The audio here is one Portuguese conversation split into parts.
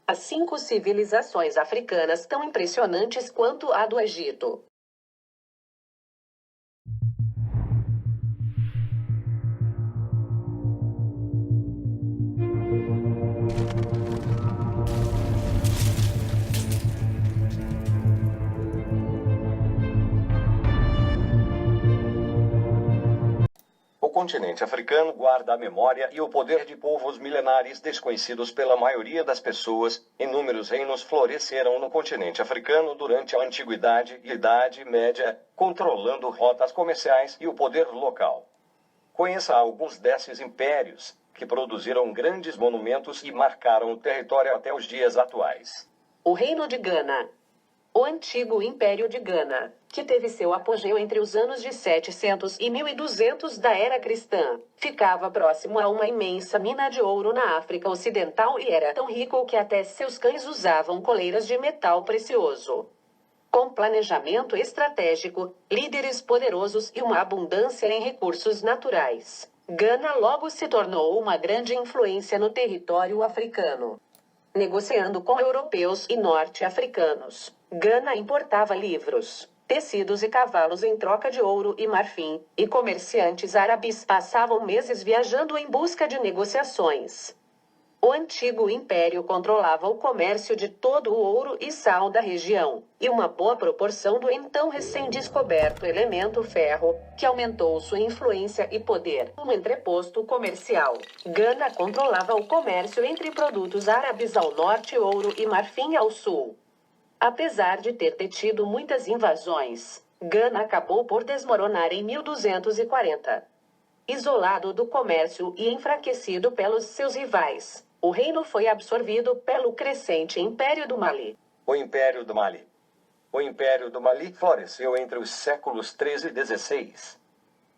As 5 civilizações africanas tão impressionantes quanto a do Egito. O continente africano guarda a memória e o poder de povos milenares desconhecidos pela maioria das pessoas. Inúmeros reinos floresceram no continente africano durante a Antiguidade e Idade Média, controlando rotas comerciais e o poder local. Conheça alguns desses impérios, que produziram grandes monumentos e marcaram o território até os dias atuais. O Reino de Gana. O antigo Império de Gana, que teve seu apogeu entre os anos de 700 e 1200 da era cristã, ficava próximo a uma imensa mina de ouro na África Ocidental e era tão rico que até seus cães usavam coleiras de metal precioso. Com planejamento estratégico, líderes poderosos e uma abundância em recursos naturais, Gana logo se tornou uma grande influência no território africano. Negociando com europeus e norte-africanos, Gana importava livros, tecidos e cavalos em troca de ouro e marfim, e comerciantes árabes passavam meses viajando em busca de negociações. O antigo império controlava o comércio de todo o ouro e sal da região, e uma boa proporção do então recém-descoberto elemento ferro, que aumentou sua influência e poder. Um entreposto comercial. Gana controlava o comércio entre produtos árabes ao norte, ouro e marfim ao sul. Apesar de ter detido muitas invasões, Gana acabou por desmoronar em 1240. Isolado do comércio e enfraquecido pelos seus rivais, o reino foi absorvido pelo crescente Império do Mali. O Império do Mali. O Império do Mali floresceu entre os séculos 13 e 16.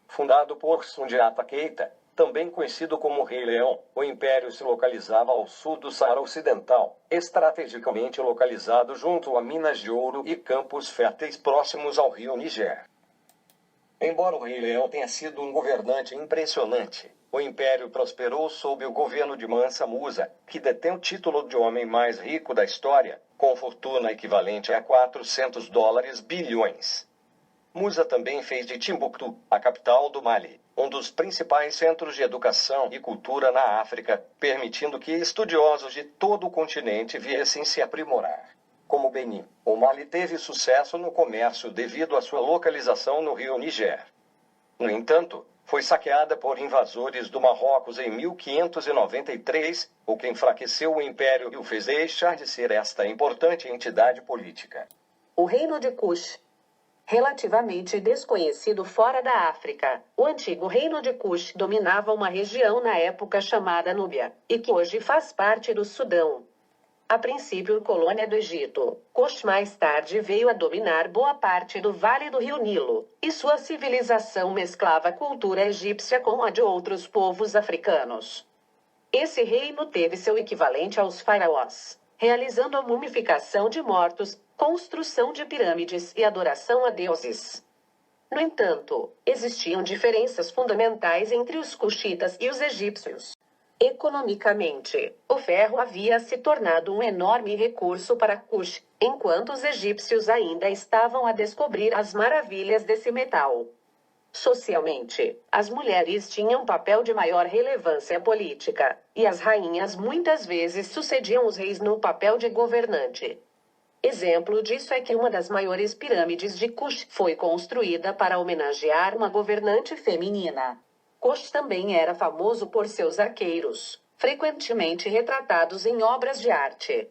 Fundado por Sundiata Keita, também conhecido como Rei Leão, o império se localizava ao sul do Saara Ocidental, estrategicamente localizado junto a minas de ouro e campos férteis próximos ao rio Níger. Embora o Rei Leão tenha sido um governante impressionante, o império prosperou sob o governo de Mansa Musa, que detém o título de homem mais rico da história, com fortuna equivalente a $400 bilhões. Musa também fez de Timbuktu, a capital do Mali, um dos principais centros de educação e cultura na África, permitindo que estudiosos de todo o continente viessem se aprimorar. Como Benin, o Mali teve sucesso no comércio devido à sua localização no rio Níger. No entanto, foi saqueada por invasores do Marrocos em 1593, o que enfraqueceu o império e o fez deixar de ser esta importante entidade política. O Reino de Kush. Relativamente desconhecido fora da África, o antigo Reino de Kush dominava uma região na época chamada Núbia, e que hoje faz parte do Sudão. A princípio colônia do Egito, Kush mais tarde veio a dominar boa parte do Vale do Rio Nilo, e sua civilização mesclava a cultura egípcia com a de outros povos africanos. Esse reino teve seu equivalente aos faraós, realizando a mumificação de mortos, construção de pirâmides e adoração a deuses. No entanto, existiam diferenças fundamentais entre os cuxitas e os egípcios. Economicamente, o ferro havia se tornado um enorme recurso para Kush, enquanto os egípcios ainda estavam a descobrir as maravilhas desse metal. Socialmente, as mulheres tinham um papel de maior relevância política, e as rainhas muitas vezes sucediam os reis no papel de governante. Exemplo disso é que uma das maiores pirâmides de Kush foi construída para homenagear uma governante feminina. Kush também era famoso por seus arqueiros, frequentemente retratados em obras de arte.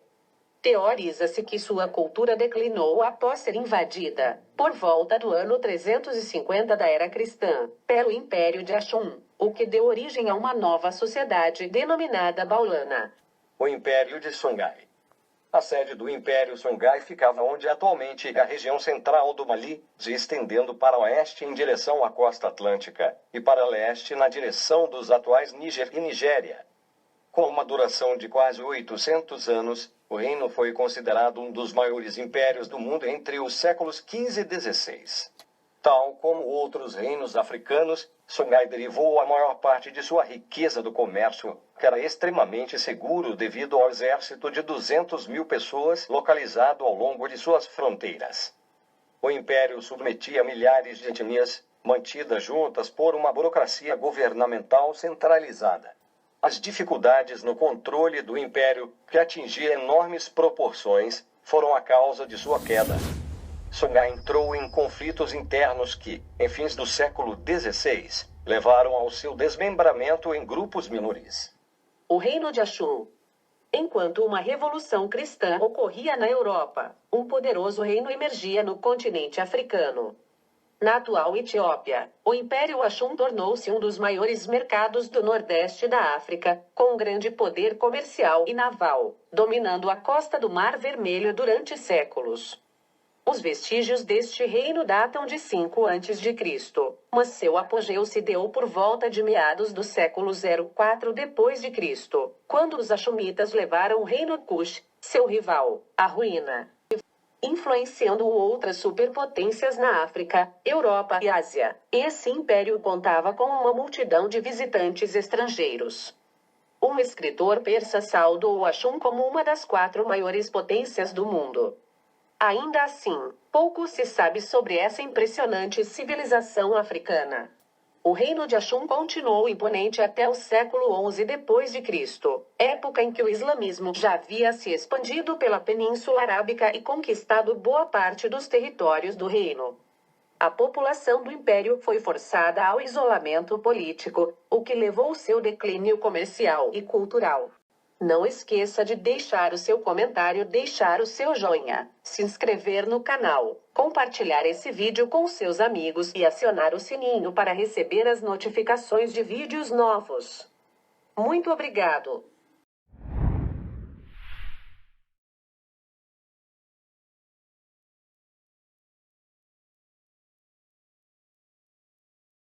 Teoriza-se que sua cultura declinou após ser invadida, por volta do ano 350 da era cristã, pelo Império de Ashum, o que deu origem a uma nova sociedade denominada Baulana. O Império de Songhai. A sede do Império Songhai ficava onde atualmente é a região central do Mali, se estendendo para oeste em direção à costa atlântica, e para leste na direção dos atuais Níger e Nigéria. Com uma duração de quase 800 anos, o reino foi considerado um dos maiores impérios do mundo entre os séculos XV e XVI. Tal como outros reinos africanos, Songhai derivou a maior parte de sua riqueza do comércio, que era extremamente seguro devido ao exército de 200 mil pessoas localizado ao longo de suas fronteiras. O império submetia milhares de etnias, mantidas juntas por uma burocracia governamental centralizada. As dificuldades no controle do império, que atingia enormes proporções, foram a causa de sua queda. Songhai entrou em conflitos internos que, em fins do século XVI, levaram ao seu desmembramento em grupos menores. O reino de Ashur. Enquanto uma revolução cristã ocorria na Europa, um poderoso reino emergia no continente africano. Na atual Etiópia, o Império Ashur tornou-se um dos maiores mercados do nordeste da África, com grande poder comercial e naval, dominando a costa do Mar Vermelho durante séculos. Os vestígios deste reino datam de 5 a.C., mas seu apogeu se deu por volta de meados do século 04 d.C., quando os Ashumitas levaram o reino Kush, seu rival, à ruína, influenciando outras superpotências na África, Europa e Ásia. Esse império contava com uma multidão de visitantes estrangeiros. Um escritor persa saudou Ashur como uma das 4 maiores potências do mundo. Ainda assim, pouco se sabe sobre essa impressionante civilização africana. O reino de Ashur continuou imponente até o século XI d.C., época em que o islamismo já havia se expandido pela Península Arábica e conquistado boa parte dos territórios do reino. A população do império foi forçada ao isolamento político, o que levou ao seu declínio comercial e cultural. Não esqueça de deixar o seu comentário, deixar o seu joinha, se inscrever no canal, compartilhar esse vídeo com seus amigos e acionar o sininho para receber as notificações de vídeos novos. Muito obrigado!